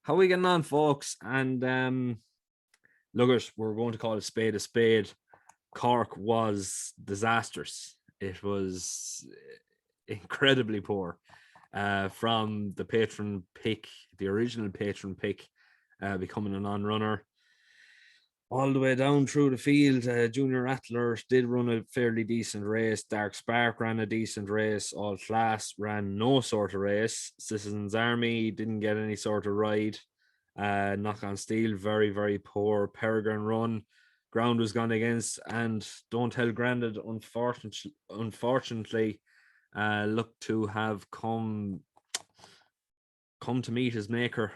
How are we getting on, folks? And look, we're going to call a spade a spade. Cork was disastrous. It was incredibly poor. From the patron pick, the original patron pick, becoming a non-runner, all the way down through the field. Junior Rattler did run a fairly decent race. Dark Spark ran a decent race. All Class ran no sort of race. Citizens Army didn't get any sort of ride. Knock on Steel, very, very poor. Peregrine Run, ground was gone against. And Don't Tell Grandad, unfortunately, looked to have come to meet his maker.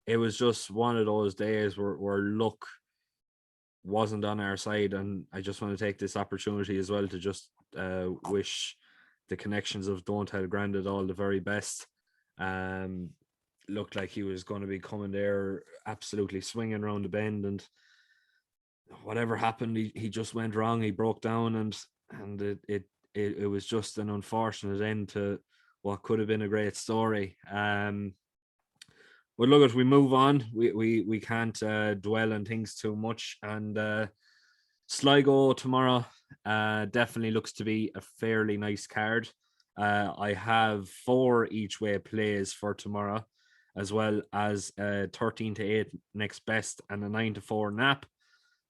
It was just one of those days where luck wasn't on our side. And I just want to take this opportunity as well to just wish the connections of Don't Tell Grandad all the very best. Looked like he was going to be coming there absolutely swinging around the bend, and whatever happened, he just went wrong. He broke down, and it was just an unfortunate end to what could have been a great story. But look, as we move on, we can't dwell on things too much. And Sligo tomorrow definitely looks to be a fairly nice card. I have 4 each way plays for tomorrow, as well as a 13-8 next best and a 9-4 nap.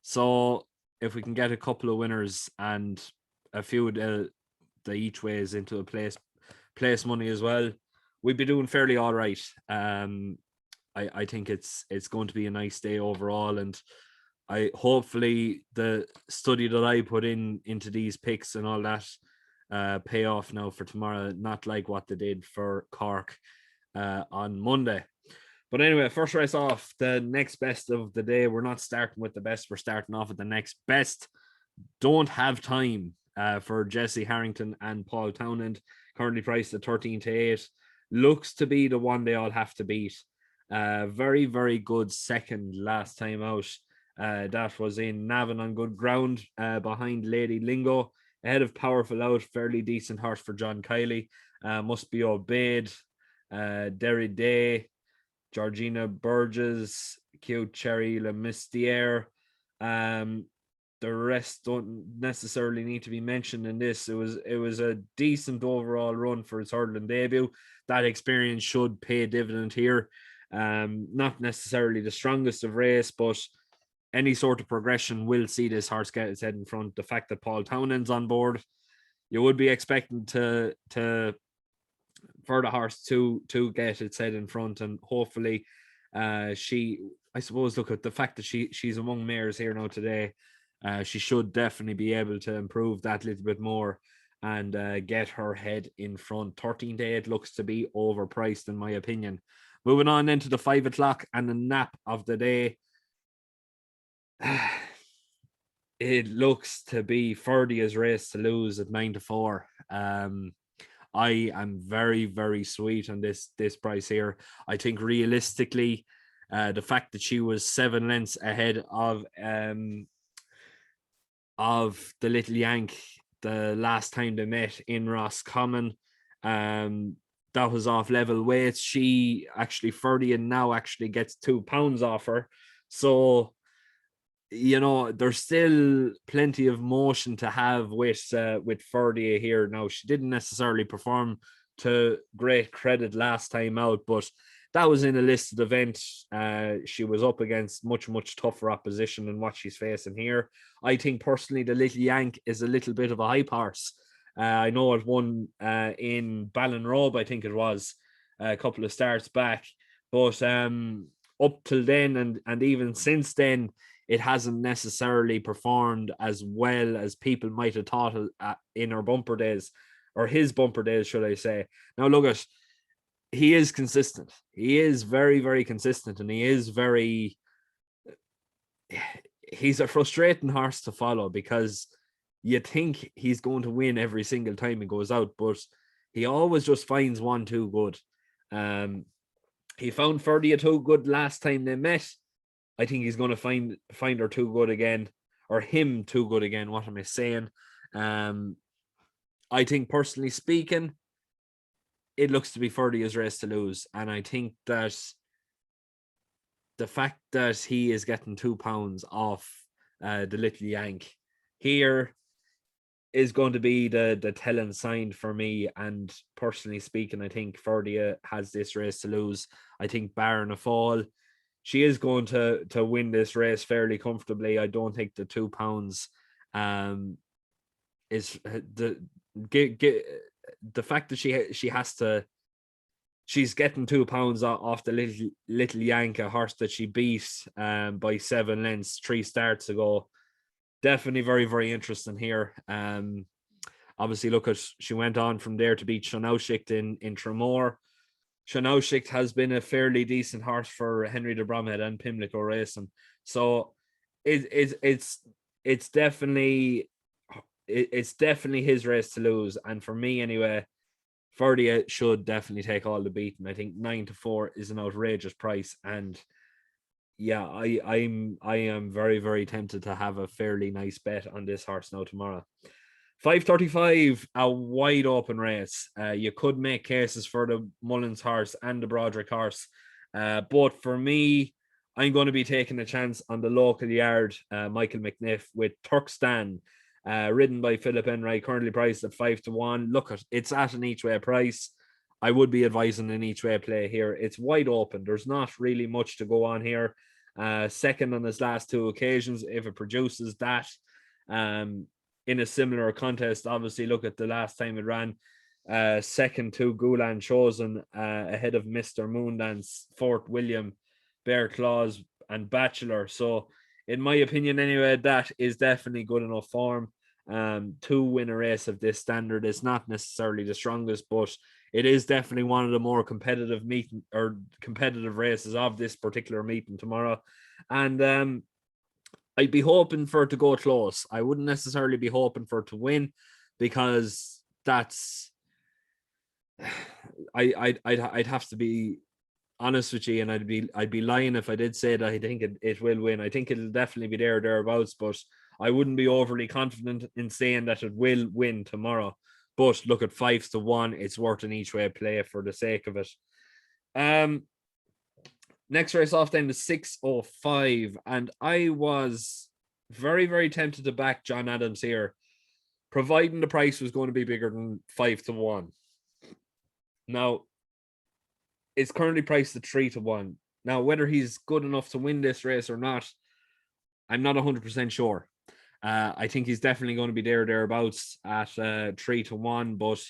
So if we can get a couple of winners and a few of the each ways into a place money as well, we'd be doing fairly all right. I think it's going to be a nice day overall, and I hopefully the study that I put into these picks and all that pay off now for tomorrow, not like what they did for Cork on Monday. But anyway, first race off, the next best of the day. We're not starting with the best, we're starting off with the next best. Don't Have Time for Jesse Harrington and Paul Townend, currently priced at 13-8. Looks to be the one they all have to beat. Very, very good second last time out. That was in Navan on good ground behind Lady Lingo. Ahead of Powerful Out, fairly decent horse for John Kiley. Must Be Obeyed, Derry Day, Georgina Burgess, Cute Cherry Le Mistier. The rest don't necessarily need to be mentioned in this. It was a decent overall run for his hurdling debut. That experience should pay a dividend here. Not necessarily the strongest of race, but any sort of progression will see this horse get its head in front. The fact that Paul Townend's on board, you would be expecting to for the horse to get its head in front, and hopefully I suppose, look at the fact that she's among mares here now today. She should definitely be able to improve that little bit more and get her head in front. 13-8 looks to be overpriced in my opinion. Moving on then to the 5 o'clock and the nap of the day. It looks to be Ferdia's race to lose at 9-4. I am very, very sweet on this price here. I think realistically, the fact that she was 7 lengths ahead of the Little Yank the last time they met in Roscommon, that was off level weights. She actually, Ferdia now actually gets £2 off her. So, there's still plenty of motion to have with Ferdia here. Now, she didn't necessarily perform to great credit last time out, but that was in a listed event. She was up against much, much tougher opposition than what she's facing here. I think personally the Little Yank is a little bit of a hype horse. I know it won in Ballinrobe, I think it was, a couple of starts back. But up till then and even since then, it hasn't necessarily performed as well as people might have thought in her bumper days, or his bumper days, should I say. Now, look at, he is consistent. He is very, very consistent, and he's a frustrating horse to follow because you think he's going to win every single time he goes out, but he always just finds one too good. He found Ferdia too good last time they met. I think he's going to find her too good again, or him too good again. What am I saying? I think, personally speaking, it looks to be Ferdia's race to lose. And I think that the fact that he is getting £2 off the Little Yank here is going to be the telling sign for me. And personally speaking, I think Ferdia has this race to lose. I think barring a fall, she is going to win this race fairly comfortably. I don't think the £2 is the fact that she has to. She's getting £2 off the little Yank, a horse that she beat by 7 lengths 3 starts ago. Definitely very, very interesting here. Obviously, she went on from there to beat Shanaushicht in Tremor. Shanaushicht has been a fairly decent horse for Henry de Bromhead and Pimlico Racing. So it's definitely his race to lose. And for me anyway, Ferdia should definitely take all the beating. I think 9-4 is an outrageous price. And yeah, I am very, very tempted to have a fairly nice bet on this horse now tomorrow. 5:35, a wide open race. You could make cases for the Mullins horse and the Broderick horse. But for me, I'm going to be taking a chance on the local yard, Michael McNiff, with Turkstan, ridden by Philip Enright, currently priced at 5-1. Look, it's at an each way price. I would be advising an each way play here. It's wide open. There's not really much to go on here. Second on his last 2 occasions, if it produces that. In a similar contest, obviously, look at the last time it ran. Second to Gulan Chosen, ahead of Mr. Moondance, Fort William, Bear Claws, and Bachelor. So, in my opinion, anyway, that is definitely good enough form to win a race of this standard. It's not necessarily the strongest, but it is definitely one of the more competitive races of this particular meeting tomorrow. And I'd be hoping for it to go close. I wouldn't necessarily be hoping for it to win, because that's I'd have to be honest with you, and I'd be lying if I did say that I think it will win. I think it'll definitely be thereabouts, but I wouldn't be overly confident in saying that it will win tomorrow. But look, at 5-1, it's worth an each way play for the sake of it. Next race off then, the 6:05, and I was very, very tempted to back John Adams here, providing the price was going to be bigger than 5-1. Now, it's currently priced at 3-1. Now, whether he's good enough to win this race or not, I'm not 100% sure. I think he's definitely going to be thereabouts at 3-1, but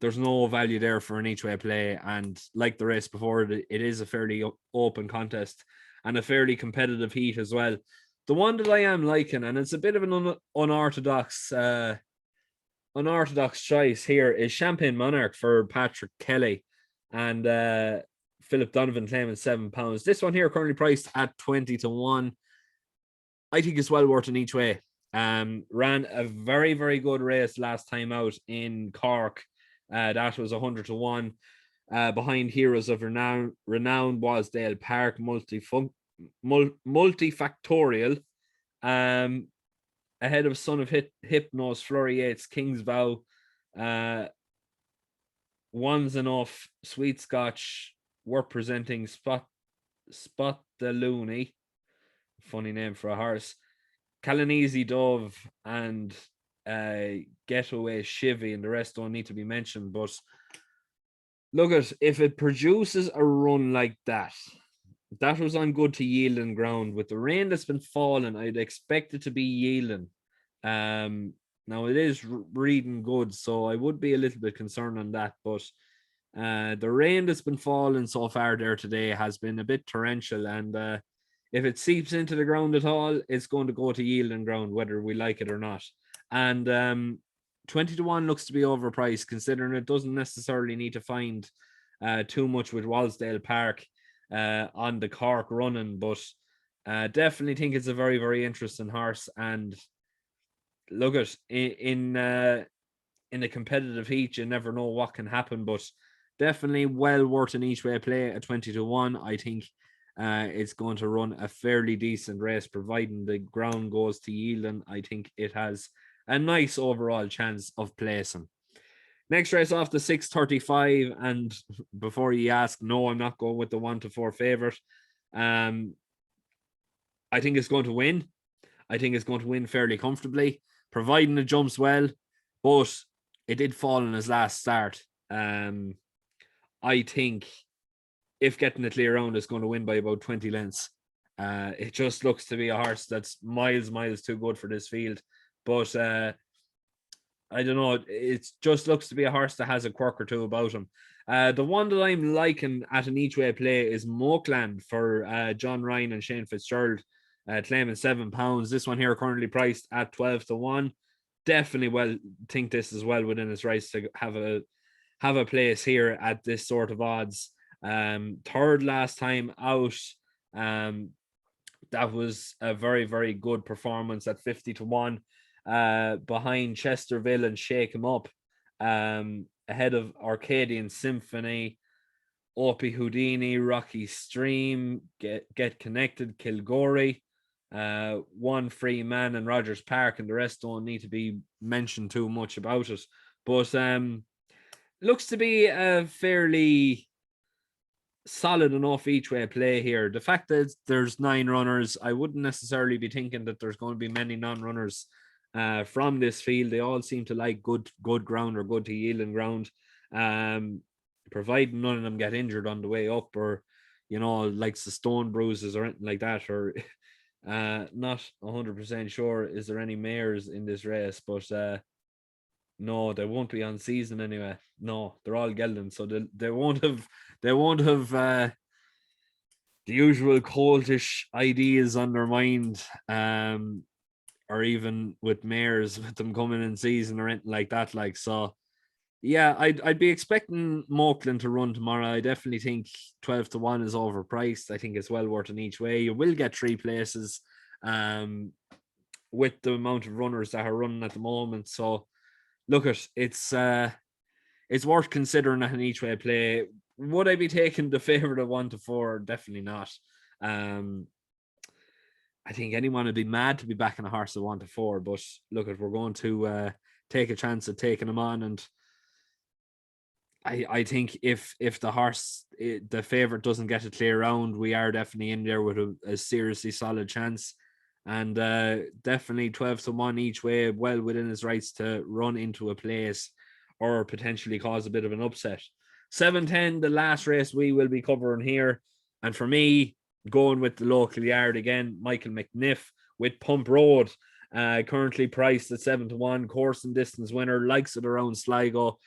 there's no value there for an each way play. And like the race before, it is a fairly open contest and a fairly competitive heat as well. The one that I am liking, and it's a bit of an unorthodox choice here, is Champagne Monarch for Patrick Kelly and Philip Donovan claiming £7. This one here currently priced at 20-1. I think it's well worth an each way. Ran a very, very good race last time out in Cork. That was 100-1. Behind Heroes of Renown was Dale Park, multifactorial. Ahead of Son of Hypnos, Flurry Yates, King's Vow, One's Enough, Sweet Scotch, worth presenting Spot the Looney, funny name for a horse, Calanese Dove, and Getaway Chivy, and the rest don't need to be mentioned. But look, if it produces a run like that was on good to yielding ground. With the rain that's been falling, I'd expect it to be yielding. Now it is reading good, so I would be a little bit concerned on that. But the rain that's been falling so far there today has been a bit torrential, and if it seeps into the ground at all, it's going to go to yielding ground, whether we like it or not. And 20-1 looks to be overpriced, considering it doesn't necessarily need to find too much with Walsdale Park on the Cork running, but definitely think it's a very, very interesting horse. And look, at in a competitive heat, you never know what can happen, but definitely well worth an each way play at 20-1. I think it's going to run a fairly decent race, providing the ground goes to yield, and I think it has a nice overall chance of placing. Next race off the 6:35, and before you ask, no, I'm not going with the 1-4 favorite. I think it's going to win. I think it's going to win fairly comfortably, providing it jumps well. But it did fall in his last start. I think if getting the clear round, is going to win by about 20 lengths. It just looks to be a horse that's miles too good for this field. But I don't know. It just looks to be a horse that has a quirk or two about him. The one that I'm liking at an each way play is Mokeland for John Ryan and Shane Fitzgerald, claiming £7. This one here currently priced at 12-1. Definitely think this is well within its rights to have a place here at this sort of odds. Third last time out. That was a very good performance at 50-1. Behind Chesterville and Shake 'Em Up, ahead of Arcadian Symphony, Opie Houdini, Rocky Stream, Get Connected, Kilgore, One Free Man, and Rogers Park, and the rest don't need to be mentioned too much about it. But looks to be a fairly solid enough each way play here. The fact that there's 9 runners, I wouldn't necessarily be thinking that there's going to be many non-runners from this field. They all seem to like good ground or good to yielding ground, providing none of them get injured on the way up, or like the stone bruises or anything like that. Or not 100% sure is there any mares in this race, but no, they won't be on season anyway. No, they're all geldings, so they won't have the usual coltish ideas on their mind, or even with mares with them coming in season or anything like that. Like, so yeah, I'd be expecting Mokeland to run tomorrow. I definitely think 12-1 is overpriced. I think it's well worth an each way. You will get 3 places, with the amount of runners that are running at the moment. So look, it's worth considering at an each way play. Would I be taking the favorite of 1-4? Definitely not. I think anyone would be mad to be backing a horse of 1-4, but look, we're going to take a chance at taking him on, and I think if the horse, the favorite, doesn't get a clear round, we are definitely in there with a seriously solid chance. And definitely 12-1 each way, well within his rights to run into a place or potentially cause a bit of an upset. 7-10, the last race we will be covering here. And for me, going with the local yard again, Michael McNiff with Pump Road, currently priced at 7-1, course and distance winner, likes it around Sligo,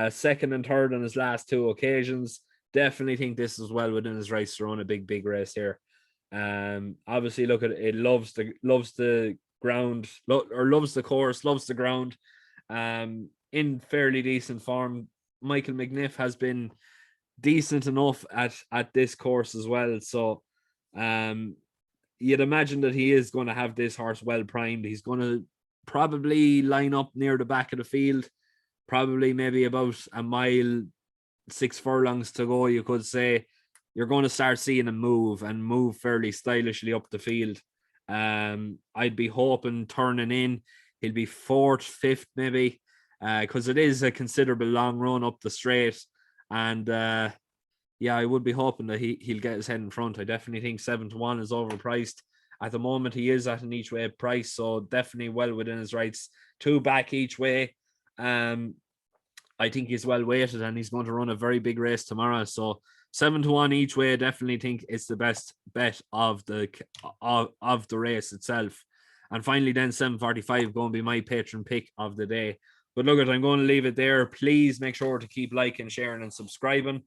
second and third on his last 2 occasions. Definitely think this is well within his rights to run a big race here. Obviously, look at it, loves the ground, or loves the course, loves the ground. In fairly decent form. Michael McNiff has been decent enough at this course as well. So you'd imagine that he is going to have this horse well primed. He's going to probably line up near the back of the field, probably maybe about a mile, 6 furlongs to go, you could say. You're going to start seeing him move fairly stylishly up the field. I'd be hoping turning in, he'll be 4th, 5th maybe, because it is a considerable long run up the straight. And yeah, I would be hoping that he'll get his head in front. I definitely think 7-1 is overpriced. At the moment, he is at an each way price, so definitely well within his rights to back each way. I think he's well weighted, and he's going to run a very big race tomorrow. So 7-1 each way, I definitely think it's the best bet of the race itself. And finally, then 7:45 going to be my patron pick of the day. But look, I'm going to leave it there. Please make sure to keep liking, sharing, and subscribing.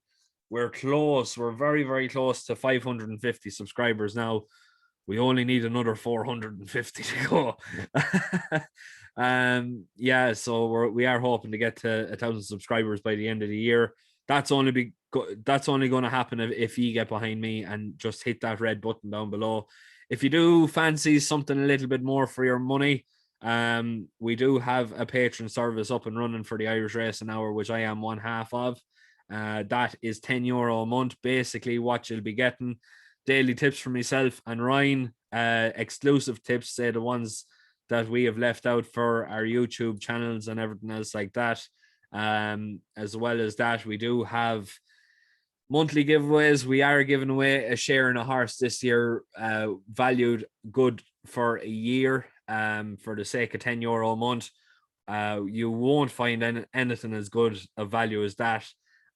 We're close. We're very close to 550 subscribers now. We only need another 450 to go. Yeah, so we are hoping to get to 1,000 subscribers by the end of the year. That's only going to happen if you get behind me and just hit that red button down below. If you do fancy something a little bit more for your money, we do have a patron service up and running for the Irish Racing Hour, which I am one half of. That is €10 a month. Basically, what you'll be getting: daily tips from myself and Ryan, exclusive tips, say the ones that we have left out for our YouTube channels and everything else like that. As well as that, we do have monthly giveaways. We are giving away a share in a horse this year, valued good for a year, for the sake of €10 a month. You won't find anything as good of value as that.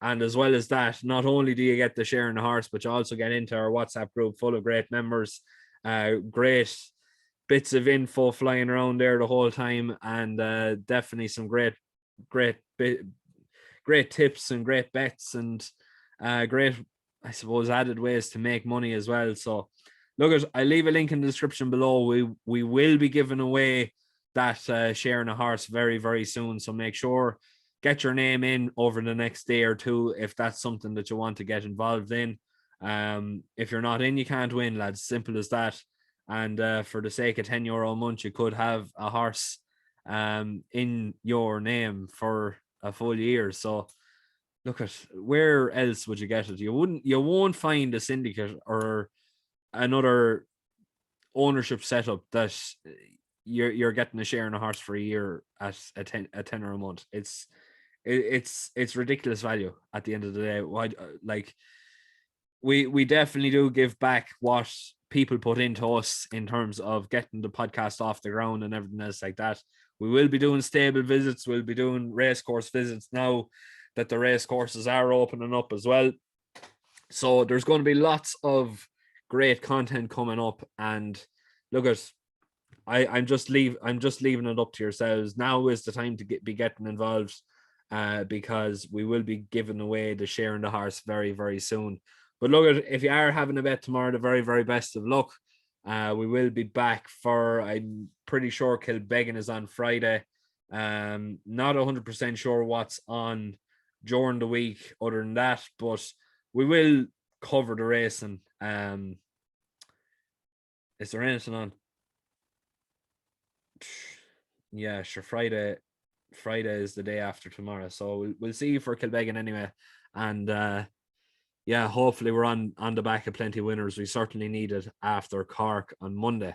And as well as that, not only do you get the share in the horse, but you also get into our WhatsApp group full of great members, great bits of info flying around there the whole time, and definitely some great great tips and great bets, and great, I suppose, added ways to make money as well. So look, I'll leave a link in the description below. We will be giving away that share in a horse very, very soon. So make sure, get your name in over the next day or two if that's something that you want to get involved in. If you're not in, you can't win, lads. Simple as that. And for the sake of €10 a month, you could have a horse in your name for a full year. So look, at where else would you get it? You won't find a syndicate or another ownership setup that you're getting a share in a horse for a year at a tenner a month. It's ridiculous value at the end of the day. Why, like, we definitely do give back what people put into us in terms of getting the podcast off the ground and everything else like that. We will be doing stable visits. We'll be doing racecourse visits now that the race courses are opening up as well. So there's going to be lots of great content coming up. And look, I'm just leaving it up to yourselves. Now is the time to be getting involved, because we will be giving away the share in the horse very, very soon. But look, if you are having a bet tomorrow, the very, very best of luck. We will be back for, I'm pretty sure Kilbeggan is on Friday. Not 100% sure what's on during the week other than that, but we will cover the racing. Is there anything on? Yeah, sure. Friday is the day after tomorrow, so we'll see you for Kilbeggan anyway. And yeah, hopefully we're on the back of plenty of winners. We certainly need it after Cork on Monday.